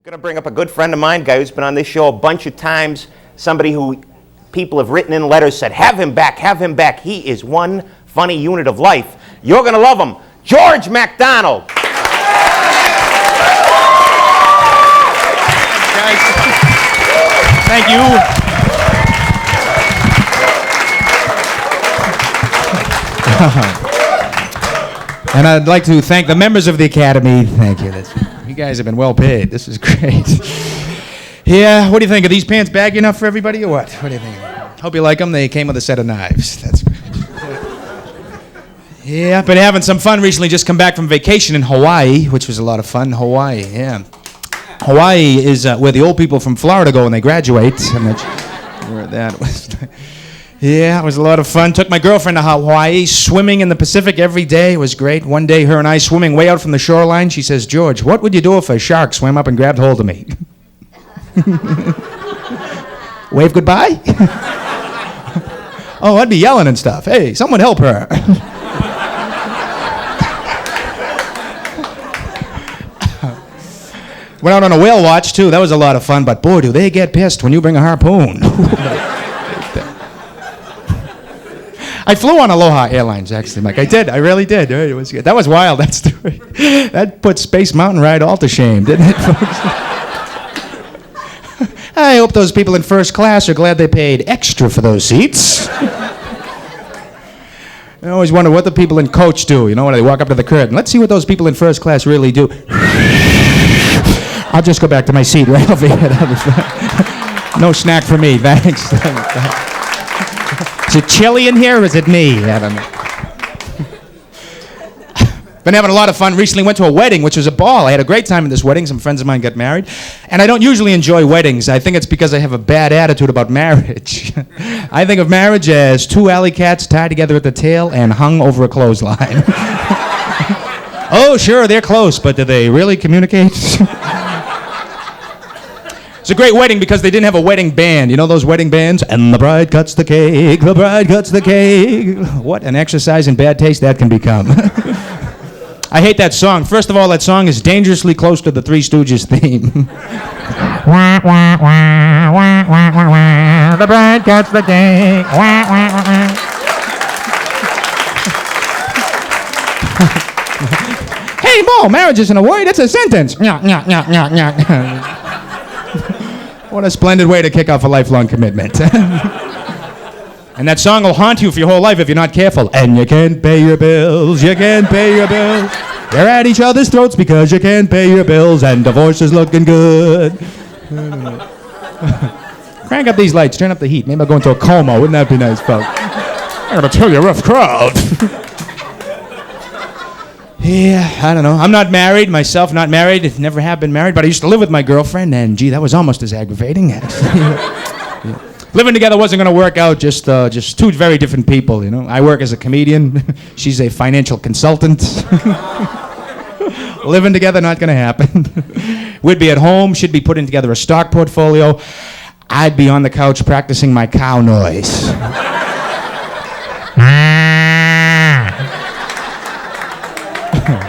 I'm going to bring up a good friend of mine, guy who's been on this show a bunch of times, somebody who people have written in letters, said, have him back, have him back. He is one funny unit of life. You're going to love him. George MacDonald. Thank you. And I'd like to thank the members of the Academy. Thank you. You guys have been well paid. This is great. Yeah, what do you think? Are these pants baggy enough for everybody or what? What do you think? Hope you like them. They came with a set of knives. That's great. Yeah, I've been having some fun recently. Just come back from vacation in Hawaii, which was a lot of fun. Hawaii, yeah. Hawaii is where the old people from Florida go when they graduate. I'm not sure where that was. Yeah, it was a lot of fun. Took my girlfriend to Hawaii, swimming in the Pacific every day. It was great. One day, her and I swimming way out from the shoreline. She says, George, what would you do if a shark swam up and grabbed hold of me? Wave goodbye? Oh, I'd be yelling and stuff. Hey, someone help her. Went out on a whale watch, too. That was a lot of fun. But, boy, do they get pissed when you bring a harpoon. I flew on Aloha Airlines, actually, Mike. I did. I really did. It was good. That was wild, that story. That put Space Mountain Ride all to shame, didn't it, folks? I hope those people in first class are glad they paid extra for those seats. I always wonder what the people in coach do, you know, when they walk up to the curtain. Let's see what those people in first class really do. I'll just go back to my seat right over here. No snack for me, thanks. Is it chilly in here or is it me? I don't know. Been having a lot of fun. Recently went to a wedding, which was a ball. I had a great time at this wedding. Some friends of mine got married. And I don't usually enjoy weddings. I think it's because I have a bad attitude about marriage. I think of marriage as two alley cats tied together at the tail and hung over a clothesline. Oh, sure, they're close, but do they really communicate? It's a great wedding because they didn't have a wedding band. You know those wedding bands? And the bride cuts the cake, the bride cuts the cake. What an exercise in bad taste that can become. I hate that song. First of all, that song is dangerously close to the Three Stooges theme. The bride cuts the cake. Hey, Mo, marriage isn't a word, it's a sentence. What a splendid way to kick off a lifelong commitment. And that song will haunt you for your whole life if you're not careful. And you can't pay your bills, you can't pay your bills. You're at each other's throats because you can't pay your bills, and divorce is looking good. Crank up these lights, turn up the heat. Maybe I'll go into a coma. Wouldn't that be nice, folks? I gotta tell you, a rough crowd. Yeah, I don't know. I'm not married, myself not married, never have been married, but I used to live with my girlfriend, and gee, that was almost as aggravating, actually. Yeah. Living together wasn't going to work out, just two very different people, you know. I work as a comedian, she's a financial consultant. Living together, not going to happen. We'd be at home, she'd be putting together a stock portfolio. I'd be on the couch practicing my cow noise.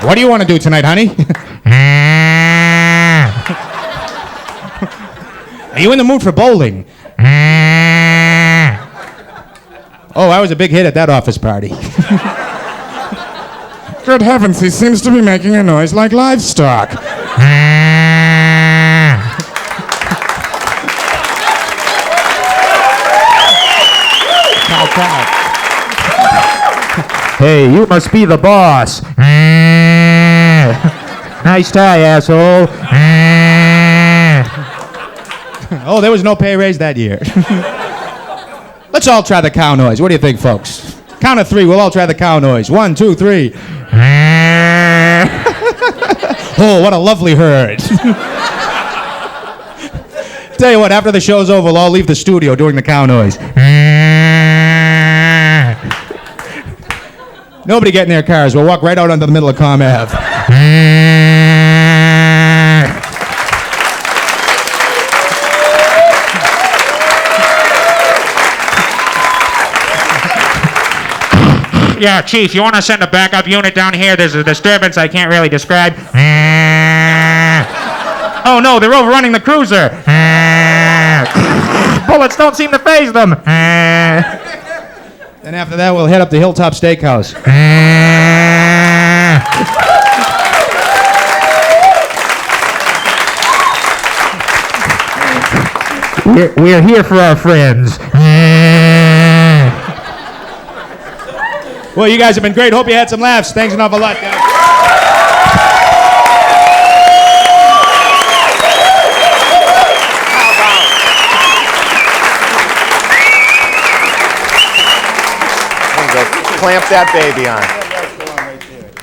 What do you want to do tonight, honey? Are you in the mood for bowling? Oh, I was a big hit at that office party. Good heavens, he seems to be making a noise like livestock. Cow, cow. Hey, you must be the boss. Nice tie, asshole. Oh, there was no pay raise that year. Let's all try the cow noise. What do you think, folks? Count of three, we'll all try the cow noise. 1, 2, 3. Oh, what a lovely herd. Tell you what, after the show's over, we'll all leave the studio doing the cow noise. Nobody get in their cars. We'll walk right out onto the middle of Comm Ave. Yeah, Chief, you want to send a backup unit down here? There's a disturbance I can't really describe. Oh, no, they're overrunning the cruiser. Bullets don't seem to faze them. And after that, we'll head up to Hilltop Steakhouse. We're here for our friends. Well, you guys have been great. Hope you had some laughs. Thanks an awful lot, guys. Clamp that baby on.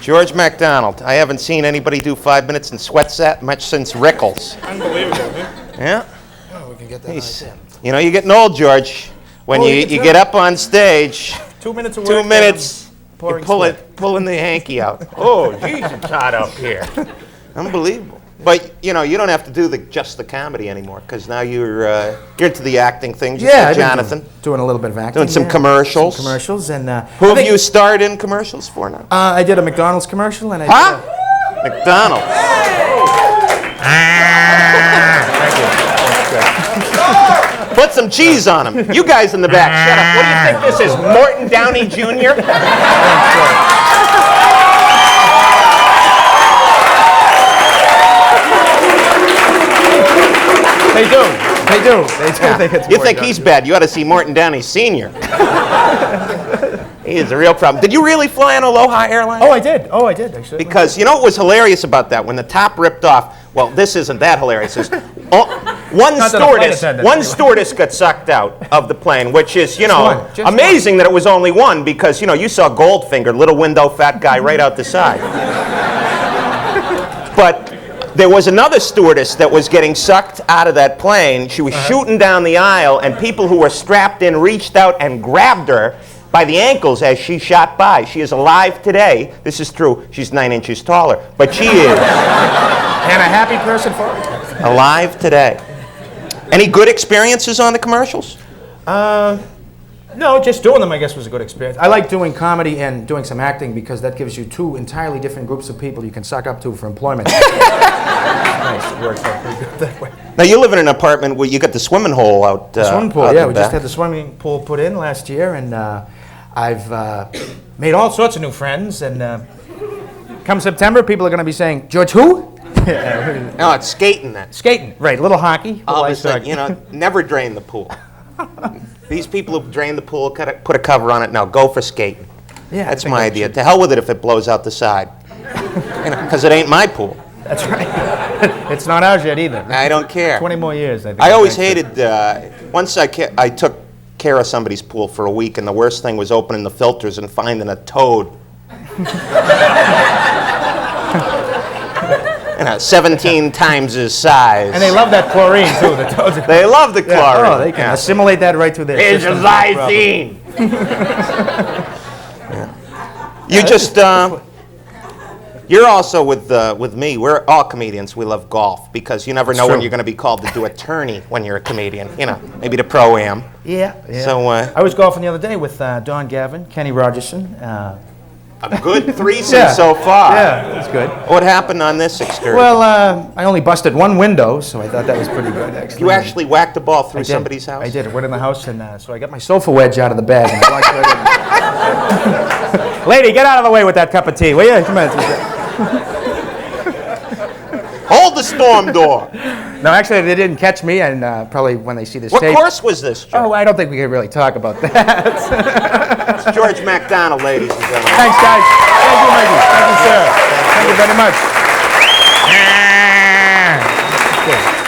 George MacDonald. I haven't seen anybody do 5 minutes and sweats that much since Rickles. Unbelievable, Yeah. Oh, we can get that nice. You know, you're getting old, George. When you get up on stage, 2 minutes of work. 2 minutes, pouring you're pulling the hanky out. Oh, geez, it's hot up here. Unbelievable. But, you know, you don't have to do just the comedy anymore, because now you're into the acting thing, just like Jonathan. Doing a little bit of acting. Doing some commercials. Some commercials. And, Who have you starred in commercials for now? I did a McDonald's commercial. And I did McDonald. Put some cheese on him. You guys in the back, shut up. What do you think this is, Morton Downey Jr.? They do. They do. They do think it's You more think done. he's bad, you ought to see Morton Downey Sr. He is a real problem. Did you really fly on Aloha Airlines? Oh, I did. Oh, I did, actually. Because you know what was hilarious about that? When the top ripped off, well, this isn't that hilarious. One Not that a flight attendant, one anyway. stewardess got sucked out of the plane, which is, you know, Just one. amazing that it was only one, because, you know, you saw Goldfinger, little window, fat guy, right out the side. But there was another stewardess that was getting sucked out of that plane. She was shooting down the aisle, and people who were strapped in reached out and grabbed her by the ankles as she shot by. She is alive today. This is true. She's 9 inches taller, but she is And a happy person for it. alive today. Any good experiences on the commercials? No, just doing them, I guess, was a good experience. I like doing comedy and doing some acting because that gives you two entirely different groups of people you can suck up to for employment. Nice, it works out pretty good that way. Now, you live in an apartment where you got the swimming hole out. Swimming pool, out yeah. the We just back. had the swimming pool put in last year, and I've made all sorts of new friends. And come September, people are going to be saying, "George, who?" No, it's skating then. Skating, right? Little hockey. All of a ice sudden, hockey. you know, never drain the pool. These people who drain the pool, put a cover on it. Now go for skating. Yeah, I That's think my that idea. should- To hell with it if it blows out the side. Because it ain't my pool. That's right. It's not ours yet either. I don't care. 20 more years, I think. I always hated, once I took care of somebody's pool for a week, and the worst thing was opening the filters and finding a toad. 17 times his size. And they love that chlorine, too. The toads. They love the chlorine. Oh, they can Yeah. assimilate that right through their Here's your systems, no problem. lysine. You just, you're also with me. We're all comedians. We love golf because you never know when true. you're going to be called to do a tourney when you're a comedian. You know, maybe the pro-am. Yeah. So, I was golfing the other day with Don Gavin, Kenny Rogerson. a good threesome so far. Yeah, that's good. What happened on this excursion? Well, I only busted one window, so I thought that was pretty good, actually. You actually whacked the ball through I did. somebody's house? I did. I went in the house, and so I got my sofa wedge out of the bag. And I walked right in. Lady, get out of the way with that cup of tea, will you? Come on. Hold the storm door. No, actually, they didn't catch me, and probably when they see this What tape. course was this, George? Oh, I don't think we can really talk about that. It's George MacDonald, ladies and gentlemen. Thanks, guys. Thank you, Mikey. Thank you, sir. Thank you very much. Good.